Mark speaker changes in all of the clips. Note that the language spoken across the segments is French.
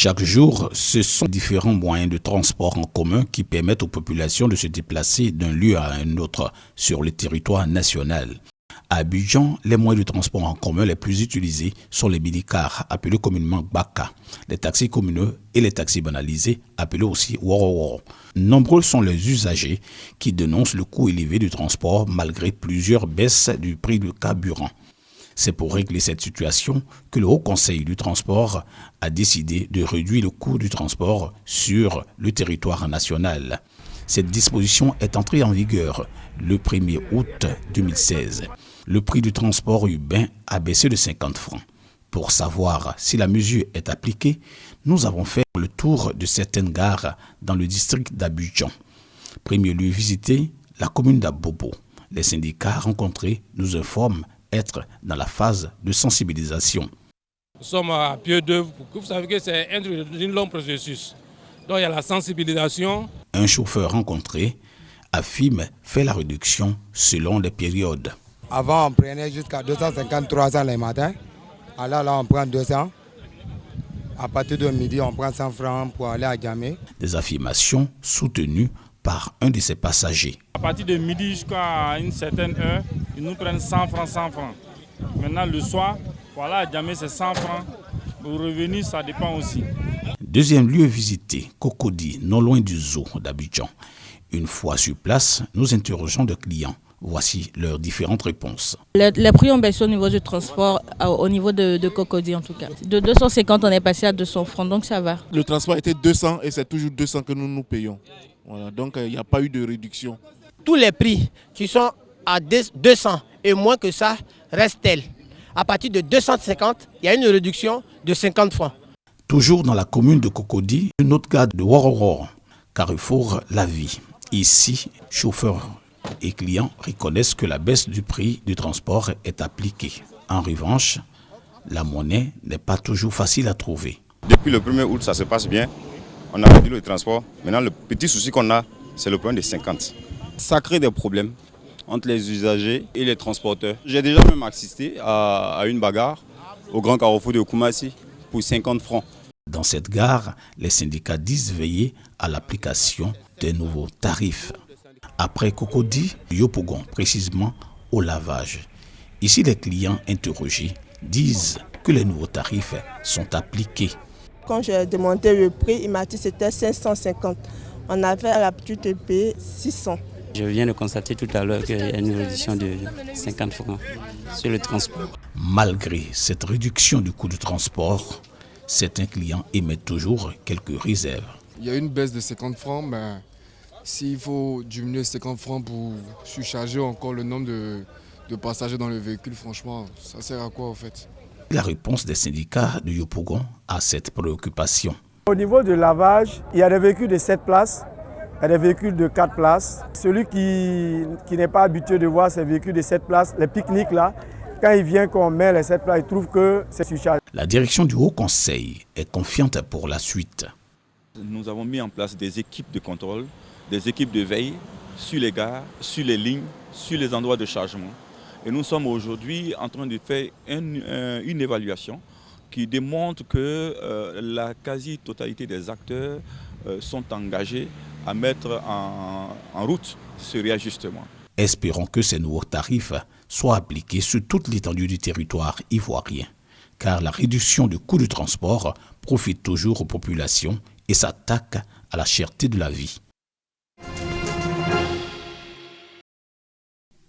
Speaker 1: Chaque jour, ce sont différents moyens de transport en commun qui permettent aux populations de se déplacer d'un lieu à un autre sur le territoire national. À Abidjan, les moyens de transport en commun les plus utilisés sont les minicars, appelés communément Baka, les taxis communaux et les taxis banalisés, appelés aussi Woro. Nombreux sont les usagers qui dénoncent le coût élevé du transport malgré plusieurs baisses du prix du carburant. C'est pour régler cette situation que le Haut Conseil du transport a décidé de réduire le coût du transport sur le territoire national. Cette disposition est entrée en vigueur le 1er août 2016. Le prix du transport urbain a baissé de 50 francs. Pour savoir si la mesure est appliquée, nous avons fait le tour de certaines gares dans le district d'Abidjan. Premier lieu visité, la commune d'Abobo. Les syndicats rencontrés nous informent être dans la phase de sensibilisation.
Speaker 2: Nous sommes à pied d'œuvre. Vous savez que c'est un long processus. Donc il y a la sensibilisation.
Speaker 1: Un chauffeur rencontré affirme faire la réduction selon les périodes.
Speaker 3: Avant, on prenait jusqu'à 250-300 les matins. Alors là, on prend 200. À partir de midi, on prend 100 francs pour aller à Djamé.
Speaker 1: Des affirmations soutenues par un de ses passagers.
Speaker 4: À partir de midi jusqu'à une certaine heure, ils nous prennent 100 francs, 100 francs. Maintenant, le soir, voilà, à Djamé, c'est 100 francs. Pour revenir, ça dépend aussi.
Speaker 1: Deuxième lieu visité, Cocody, non loin du zoo d'Abidjan. Une fois sur place, nous interrogeons des clients. Voici leurs différentes réponses.
Speaker 5: Les prix ont baissé au niveau du transport, au niveau de Cocody en tout cas. De 250, on est passé à 200 francs, donc ça va.
Speaker 6: Le transport était 200 et c'est toujours 200 que nous payons. Voilà, donc il n'y a pas eu de réduction.
Speaker 7: Tous les prix qui sont à 200 et moins que ça restent tels. À partir de 250, il y a une réduction de 50 francs.
Speaker 1: Toujours dans la commune de Cocody, une autre gare de Woro, Carrefour La Vie. Ici, chauffeurs et clients reconnaissent que la baisse du prix du transport est appliquée. En revanche, la monnaie n'est pas toujours facile à trouver.
Speaker 8: Depuis le 1er août, ça se passe bien. On a réduit le transport. Maintenant, le petit souci qu'on a, c'est le problème des 50.
Speaker 9: Ça crée des problèmes entre les usagers et les transporteurs. J'ai déjà même assisté à une bagarre au Grand Carrefour de Koumassi pour 50 francs.
Speaker 1: Dans cette gare, les syndicats disent veiller à l'application des nouveaux tarifs. Après Cocody, Yopougon, précisément au lavage. Ici, les clients interrogés disent que les nouveaux tarifs sont appliqués.
Speaker 10: Quand j'ai demandé le prix, il m'a dit que c'était 550. On avait l'habitude de payer 600.
Speaker 11: Je viens de constater tout à l'heure qu'il y a une réduction de 50 francs sur le transport.
Speaker 1: Malgré cette réduction du coût du transport, certains clients émettent toujours quelques réserves.
Speaker 12: Il y a une baisse de 50 francs, mais s'il faut diminuer 50 francs pour surcharger encore le nombre de passagers dans le véhicule, franchement, ça sert à quoi en fait?
Speaker 1: La réponse des syndicats de Yopougon à cette préoccupation.
Speaker 13: Au niveau du lavage, il y a des véhicules de 7 places, il y a des véhicules de 4 places. Celui qui n'est pas habitué de voir ces véhicules de 7 places, les pique-niques là, quand il vient qu'on met les 7 places, il trouve que c'est surchargé.
Speaker 1: La direction du Haut Conseil est confiante pour la suite.
Speaker 14: Nous avons mis en place des équipes de contrôle, des équipes de veille sur les gares, sur les lignes, sur les endroits de chargement. Et nous sommes aujourd'hui en train de faire une évaluation qui démontre que la quasi-totalité des acteurs sont engagés à mettre en route ce réajustement.
Speaker 1: Espérons que ces nouveaux tarifs soient appliqués sur toute l'étendue du territoire ivoirien, car la réduction du coût du transport profite toujours aux populations et s'attaque à la cherté de la vie.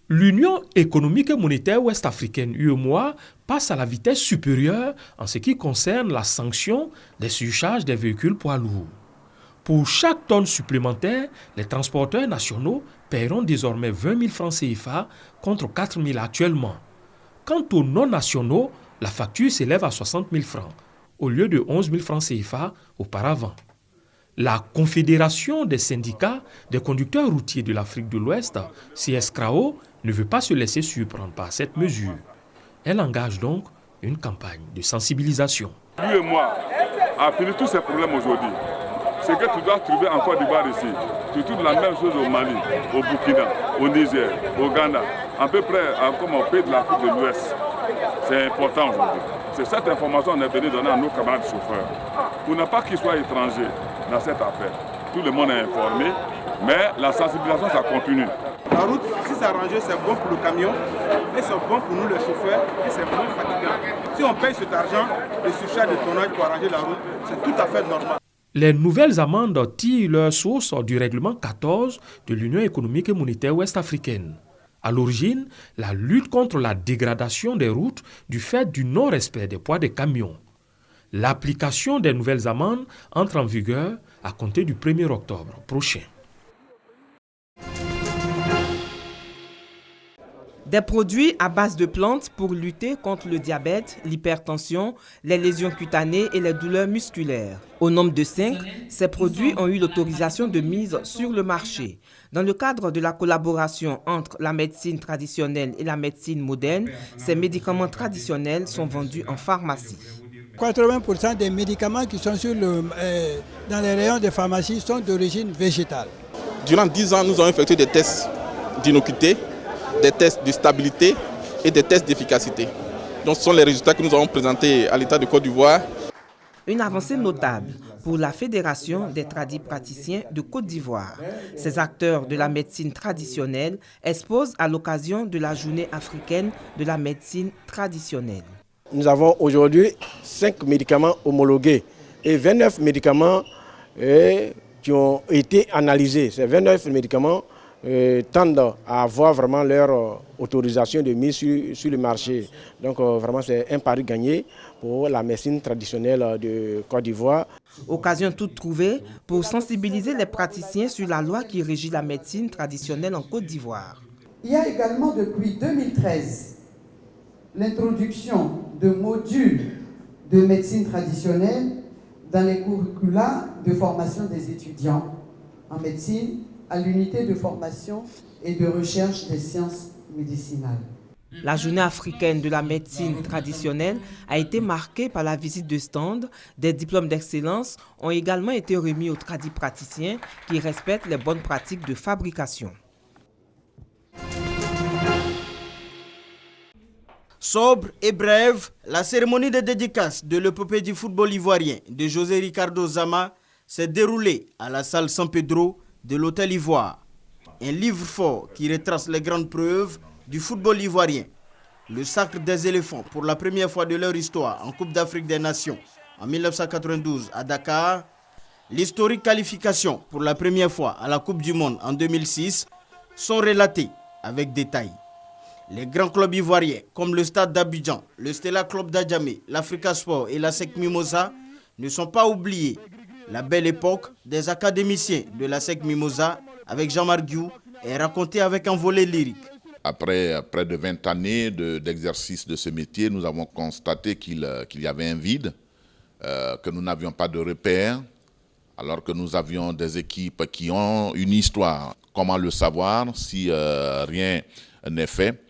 Speaker 15: L'Union économique et monétaire ouest-africaine, UEMOA, passe à la vitesse supérieure en ce qui concerne la sanction des surcharges des véhicules poids lourds. Pour chaque tonne supplémentaire, les transporteurs nationaux paieront désormais 20 000 francs CFA contre 4 000 actuellement. Quant aux non-nationaux, la facture s'élève à 60 000 francs, au lieu de 11 000 francs CFA auparavant. La Confédération des syndicats des conducteurs routiers de l'Afrique de l'Ouest, CSCRAO, ne veut pas se laisser surprendre par cette mesure. Elle engage donc une campagne de sensibilisation.
Speaker 16: Lui et moi, à finir tous ces problèmes aujourd'hui, c'est que tu dois trouver en Côte d'Ivoire ici. Tu trouves la même chose au Mali, au Burkina, au Niger, au Ghana, à peu près comme au pays de l'Afrique de l'Ouest. C'est important aujourd'hui. C'est cette information qu'on est venu donner à nos camarades chauffeurs. pour ne pas qu'ils soient étrangers dans cette affaire. Tout le monde est informé, mais la sensibilisation, ça continue.
Speaker 17: La route, si c'est arrangé, c'est bon pour le camion, et c'est bon pour nous les chauffeurs, et c'est moins fatigant. Si on paye cet argent, le surcharge de tonnage pour arranger la route, c'est tout à fait normal.
Speaker 15: Les nouvelles amendes tirent leur source du règlement 14 de l'Union économique et monétaire ouest-africaine. À l'origine, la lutte contre la dégradation des routes du fait du non-respect des poids des camions. L'application des nouvelles amendes entre en vigueur à compter du 1er octobre prochain.
Speaker 18: Des produits à base de plantes pour lutter contre le diabète, l'hypertension, les lésions cutanées et les douleurs musculaires. Au nombre de 5, ces produits ont eu l'autorisation de mise sur le marché. Dans le cadre de la collaboration entre la médecine traditionnelle et la médecine moderne, ces médicaments traditionnels sont vendus en pharmacie.
Speaker 19: 80% des médicaments qui sont dans les rayons des pharmacies sont d'origine végétale.
Speaker 6: Durant 10 ans, nous avons effectué des tests d'innocuité, des tests de stabilité et des tests d'efficacité. Donc ce sont les résultats que nous avons présentés à l'État de Côte d'Ivoire.
Speaker 18: Une avancée notable pour la Fédération des tradipraticiens de Côte d'Ivoire. Ces acteurs de la médecine traditionnelle exposent à l'occasion de la journée africaine de la médecine traditionnelle.
Speaker 7: Nous avons aujourd'hui 5 médicaments homologués et 29 médicaments qui ont été analysés. Ces 29 médicaments tendent à avoir vraiment leur autorisation de mise sur le marché. Donc vraiment c'est un pari gagné pour la médecine traditionnelle de Côte d'Ivoire.
Speaker 18: Occasion toute trouvée pour sensibiliser les praticiens sur la loi qui régit la médecine traditionnelle en Côte d'Ivoire.
Speaker 20: Il y a également depuis 2013 l'introduction de modules de médecine traditionnelle dans les curricula de formation des étudiants en médecine à l'unité de formation et de recherche des sciences médicinales.
Speaker 18: La journée africaine de la médecine traditionnelle a été marquée par la visite de stands. Des diplômes d'excellence ont également été remis aux tradipraticiens qui respectent les bonnes pratiques de fabrication.
Speaker 21: Sobre et brève, la cérémonie de dédicace de l'épopée du football ivoirien de José Ricardo Zama s'est déroulée à la salle San Pedro de l'Hôtel Ivoire. Un livre fort qui retrace les grandes preuves du football ivoirien. Le sacre des éléphants pour la première fois de leur histoire en Coupe d'Afrique des Nations en 1992 à Dakar. L'historique qualification pour la première fois à la Coupe du Monde en 2006 sont relatés avec détail. Les grands clubs ivoiriens comme le Stade d'Abidjan, le Stella Club d'Adjamé, l'Africa Sport et la SEC Mimosa ne sont pas oubliés. La belle époque des académiciens de la SEC Mimosa avec Jean-Marc Guiou est racontée avec un volet lyrique.
Speaker 22: Après près de 20 années d'exercice de ce métier, nous avons constaté qu'il y avait un vide, que nous n'avions pas de repères, alors que nous avions des équipes qui ont une histoire. Comment le savoir si rien n'est fait?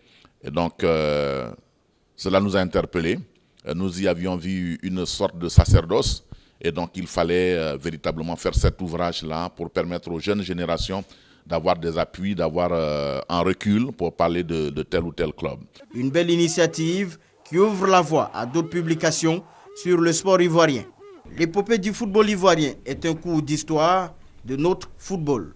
Speaker 22: Et donc, cela nous a interpellés. Nous y avions vu une sorte de sacerdoce. Et donc, il fallait véritablement faire cet ouvrage-là pour permettre aux jeunes générations d'avoir des appuis, d'avoir un recul pour parler de tel ou tel club.
Speaker 21: Une belle initiative qui ouvre la voie à d'autres publications sur le sport ivoirien. L'épopée du football ivoirien est un cours d'histoire de notre football.